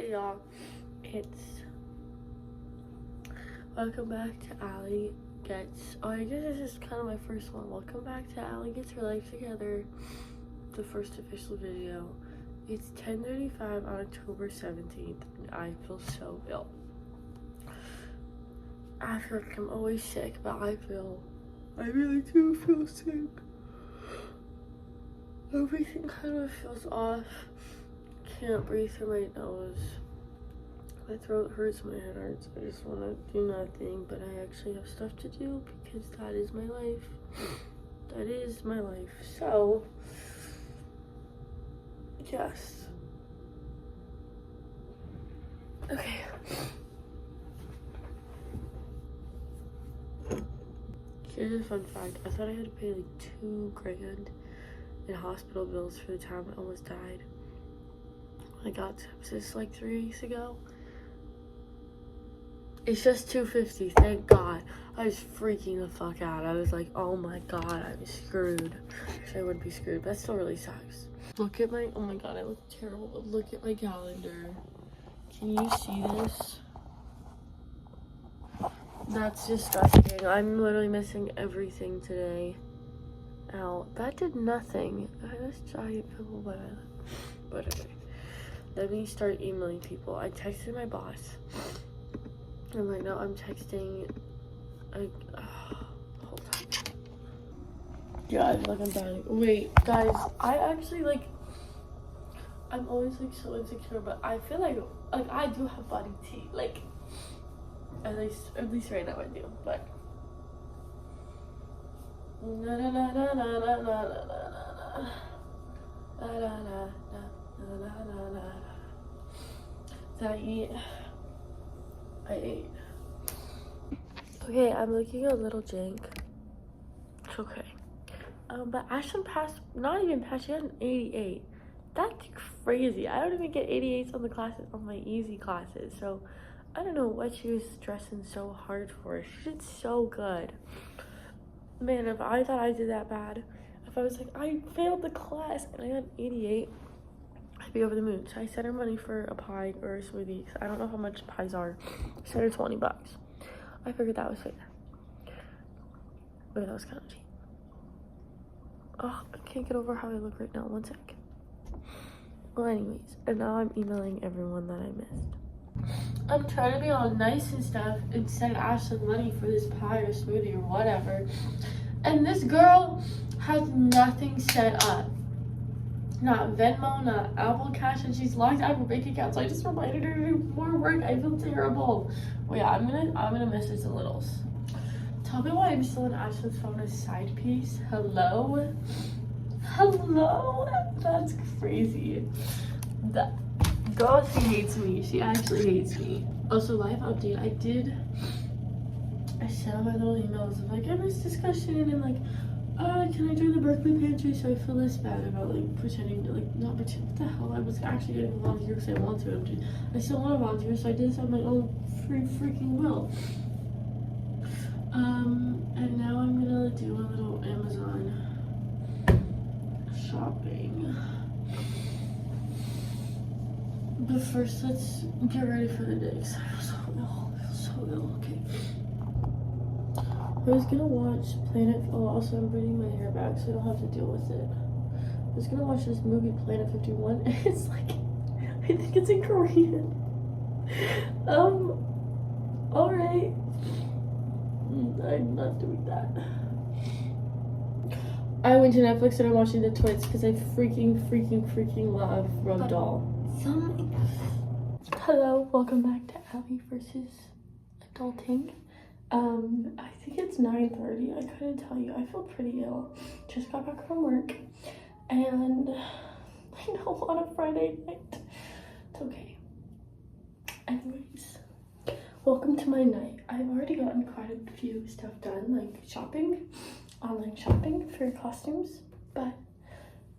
Hey y'all, it's welcome back to Allie Gets, I guess this is kind of my first one. Welcome back to Allie Gets Her Life Together, the first official video. It's 10:35 on October 17th, and I feel so ill. I feel like I'm always sick, but I really do feel sick. Everything kind of feels off. Can't breathe through my nose. My throat hurts, my head hurts. I just want to do nothing, but I actually have stuff to do because that is my life. That is my life. So, yes. Okay. Here's a fun fact. I thought I had to pay like $2,000 in hospital bills for the time I almost died. I got sepsis like 3 weeks ago. It's just $250, thank God. I was freaking the fuck out. I was like, oh my God, I'm screwed. Actually, I wouldn't be screwed, but that still really sucks. Look at my, oh my God, I look terrible, but look at my calendar. Can you see this? That's disgusting. I'm literally missing everything today. Ow, that did nothing. I had this giant pimple by my lip. But okay. Let me start emailing people. I texted my boss. And right now I'm texting, like, hold on. Guys, like I'm dying. Wait, guys, I actually, like, I'm always, like, so insecure, but I feel like I do have body T. Like, at least right now I do, but. Na na na na na na na na na. Na na na na na na na. Did I eat? I ate. Okay, I'm looking a little jank. It's okay. But Ashton passed, not even passed, she had an 88. That's crazy. I don't even get 88s on the classes, on my easy classes. So I don't know what she was stressing so hard for. She did so good. Man, if I thought I did that bad, if I was like, I failed the class and I got an 88, I'd be over the moon. So I sent her money for a pie or a smoothie. I don't know how much pies are. I sent her $20. I figured that was fair. But that was kind of cheap. Oh, I can't get over how I look right now. One sec. Well, anyways, and now I'm emailing everyone that I missed. I'm trying to be all nice and stuff and send Ashlyn money for this pie or smoothie or whatever. And this girl has nothing set up. Not Venmo, not Apple Cash, and she's locked out of her bank account. So I just reminded her to do more work. I feel terrible. Well, yeah, I'm gonna message the littles. Tell me why I'm still on Ashlyn's phone as side piece. Hello? Hello? That's crazy. That girl, she hates me. She actually hates me. Also, live update. I sent out my little emails of like, I missed discussion and like, can I join the Berkeley pantry? So I feel less bad about like pretending to like not pretend. What the hell? I was actually going to volunteer because I want to. I still want to volunteer, so I did this on my own freaking will. And now I'm gonna do a little Amazon shopping. But first, let's get ready for the day. Cause I feel so ill. Okay. I was gonna watch Planet. Oh, also I'm bringing my hair back, so I don't have to deal with it. I was gonna watch this movie Planet 51, and it's like, I think it's in Korean. All right. I'm not doing that. I went to Netflix and I'm watching The Twits because I freaking love Ragdoll. Hello, welcome back to Allie versus Adulting. I think it's 9:30. I couldn't tell you. I feel pretty ill. Just got back from work, and I know on a Friday night. It's okay. Anyways. Welcome to my night. I've already gotten quite a few stuff done, like shopping, online shopping for costumes, but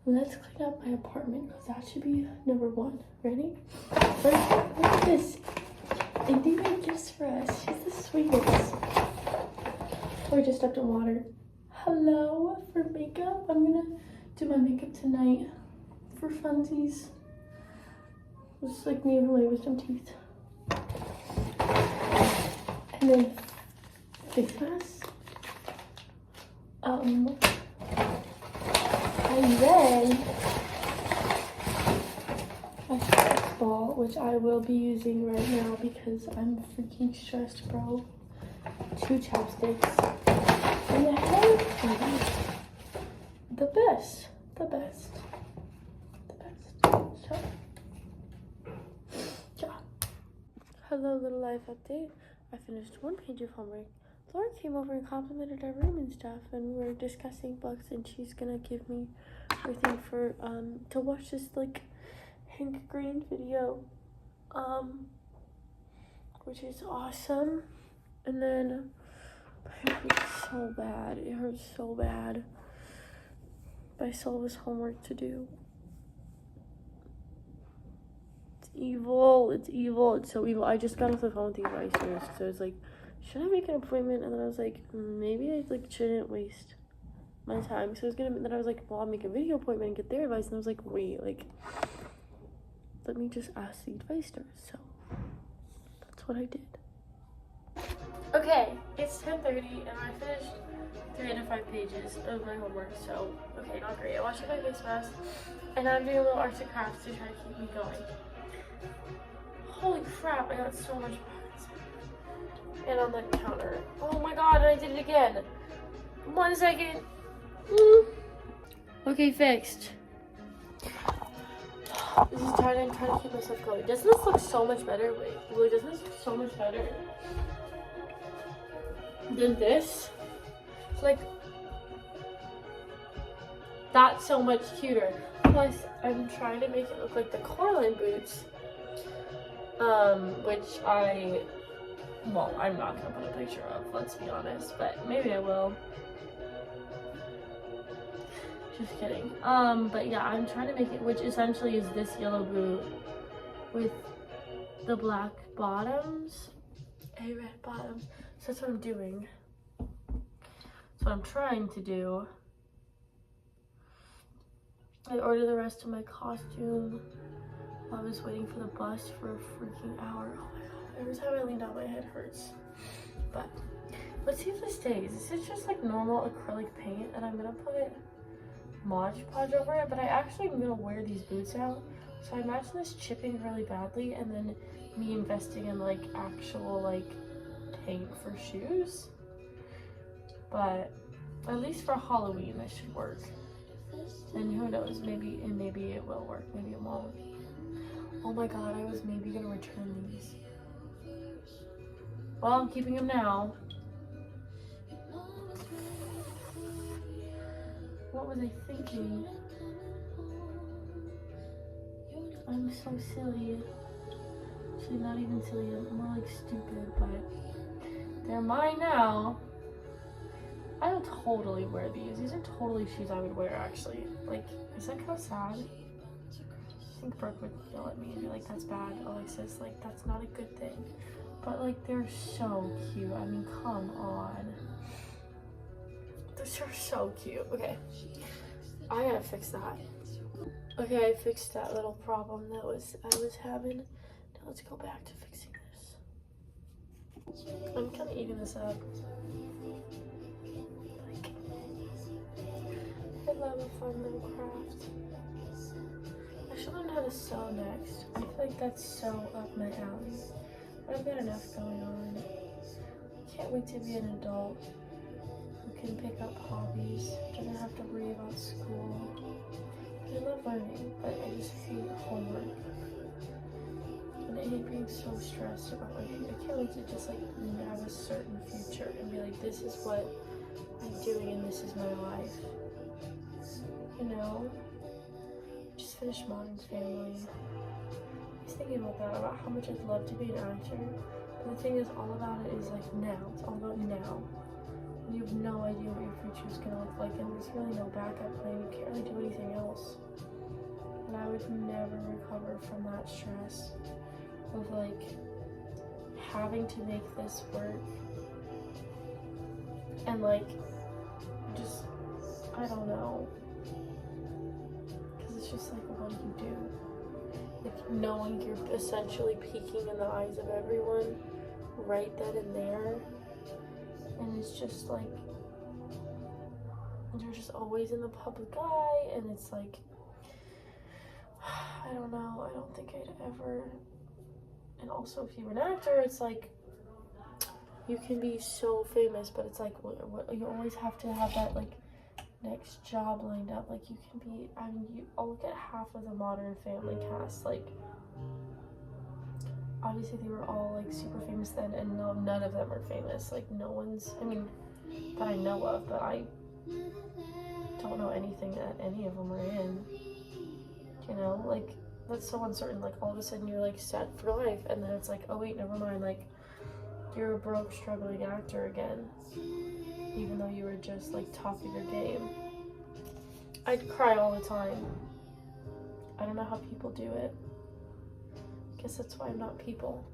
let's clean up my apartment because that should be number one. Ready? Look at this. Indy made gifts for us. She's the sweetest. Oh, I just stepped in water. Hello for makeup. I'm gonna do my makeup tonight for funsies. This is like me and my wisdom teeth. And then face mask. And then a stress ball, which I will be using right now because I'm freaking stressed, bro. 2 chapsticks. And the hair candy. The best. The best. The best. So, yeah. Hello, little life update. I finished 1 page of homework. Laura came over and complimented our room and stuff, and we were discussing books, and she's gonna give me everything for to watch this like Hank Green video, which is awesome. And then my head hurts so bad. It hurts so bad. But I still have this homework to do. It's evil. It's evil. It's so evil. I just got off the phone with the advice nurse, so I was like, should I make an appointment? And then I was like, maybe I like shouldn't waste my time. So then I was like, well, I'll make a video appointment and get their advice. And I was like, wait, like, let me just ask the advice nurse. So that's what I did. Okay, it's 10:30 and I finished 3 out of 5 pages of my homework. So okay, not great. I washed my face mask and I'm doing a little arts and crafts to try to keep me going. Holy crap! I got so much. And on the counter. Oh my god, I did it again. 1 second. Okay, fixed. This is tired. I'm trying to keep myself going. Doesn't this look so much better? Wait, really, doesn't this look so much better than this? Like, that's so much cuter. Plus, I'm trying to make it look like the Coraline boots. Which well, I'm not gonna put a picture of, let's be honest, but maybe I will. Just kidding. But yeah, I'm trying to make it, which essentially is this yellow boot with the black bottoms, a red bottom. So that's what I'm doing. That's what I'm trying to do. I ordered the rest of my costume. I was waiting for the bus for a freaking hour. Oh my god. Every time I lean down, my head hurts. But let's see if this stays. This is just like normal acrylic paint, and I'm gonna put Mod Podge over it. But I actually am gonna wear these boots out, so I imagine this chipping really badly, and then me investing in like actual like paint for shoes. But at least for Halloween, this should work. And who knows? Maybe it will work. Maybe it won't. Oh my god! I was maybe gonna return these. Well, I'm keeping them now. What was I thinking? I'm so silly. Actually, not even silly. I'm more like stupid, but they're mine now. I would totally wear these. These are totally shoes I would wear, actually. Like, is that kind of sad? I think Brooke would yell at me and be like, that's bad, Alexis. Like, that's not a good thing. But like, they're so cute. I mean, come on. Those are so cute. Okay, I gotta fix that. Okay, I fixed that little problem that I was having. Now let's go back to fixing this. I'm kind of eating this up. Like, I love a fun little craft. I should learn how to sew next. I feel like that's so up my alley. I've got enough going on. Can't wait to be an adult who can pick up hobbies, doesn't have to worry about school. I love learning, but I just hate homework. And I hate being so stressed about my future. I can't wait to just like have a certain future and be like, this is what I'm doing and this is my life. You know? Just finished Modern Family. I was thinking about that, about how much I'd love to be an actor. But the thing is, all about it is like now. It's all about now. And you have no idea what your future is going to look like, and there's really no backup plan. You can't really do anything else. And I would never recover from that stress of like having to make this work. And like, just, I don't know. Because it's just like, what do you do? like knowing you're essentially peeking in the eyes of everyone right then and there, and it's just like you're just always in the public eye, and it's like, I don't know, I don't think I'd ever. And also, if you're an actor, it's like you can be so famous, but it's like what you always have to have that like next job lined up. Like you can be, I mean, I'll look at half of the Modern Family cast. Like obviously they were all like super famous then, and no, none of them are famous. Like no one's, I mean, that I know of, but I don't know anything that any of them are in. You know, like that's so uncertain. Like all of a sudden you're like set for life, and then it's like, oh wait, never mind. Like you're a broke, struggling actor again, even though you were just like top of your game. I'd cry all the time. I don't know how people do it. Guess that's why I'm not people.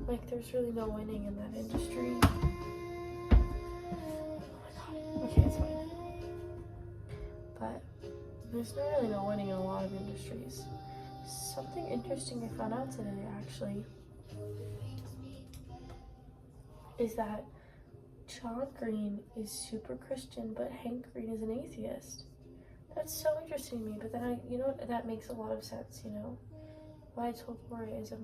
Like there's really no winning in that industry. Oh my god. Okay, it's fine. But there's really no winning in a lot of industries. Something interesting I found out today, actually, is that John Green is super Christian, but Hank Green is an atheist. That's so interesting to me, but then that makes a lot of sense, you know? What I told Laura is, I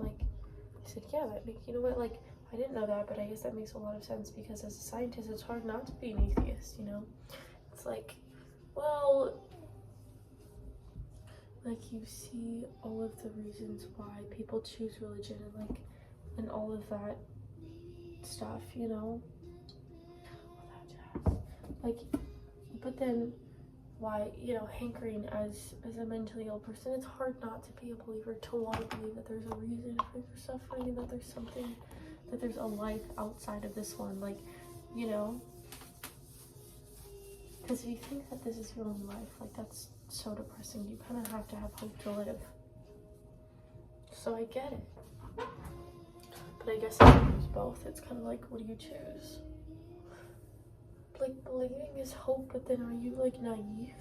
said, yeah, you know what, like, I didn't know that, but I guess that makes a lot of sense, because as a scientist, it's hard not to be an atheist, you know? It's like, well, like, you see all of the reasons why people choose religion, and all of that stuff, you know? All that jazz. Like, but then why, you know, Hank Green as a mentally ill person, it's hard not to be a believer, to want to believe that there's a reason for your suffering, and that there's something, that there's a life outside of this one, like, you know? Because if you think that this is your only life, like, that's so depressing. You kind of have to have hope to live. So I get it. But I guess I choose both. It's kind of like, what do you choose? Like, believing is hope, but then are you, like, naive?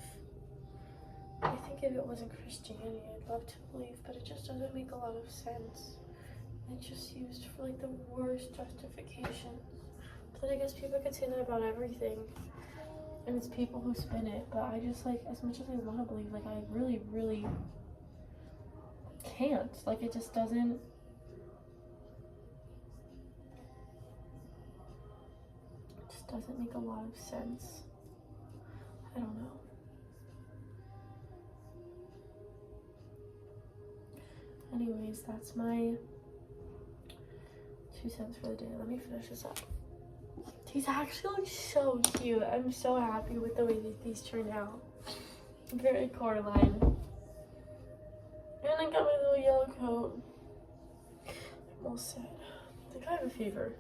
I think if it wasn't Christianity, I'd love to believe, but it just doesn't make a lot of sense. It's just used for, like, the worst justifications. But I guess people could say that about everything. And it's people who spin it, but I just, like, as much as I want to believe, like, I really, really can't. Like, it just doesn't. It just doesn't make a lot of sense. I don't know. Anyways, that's my 2 cents for the day. Let me finish this up. These actually look so cute. I'm so happy with the way that these turned out. Very Coraline. And I got my little yellow coat. I'm all set. I think I have a fever.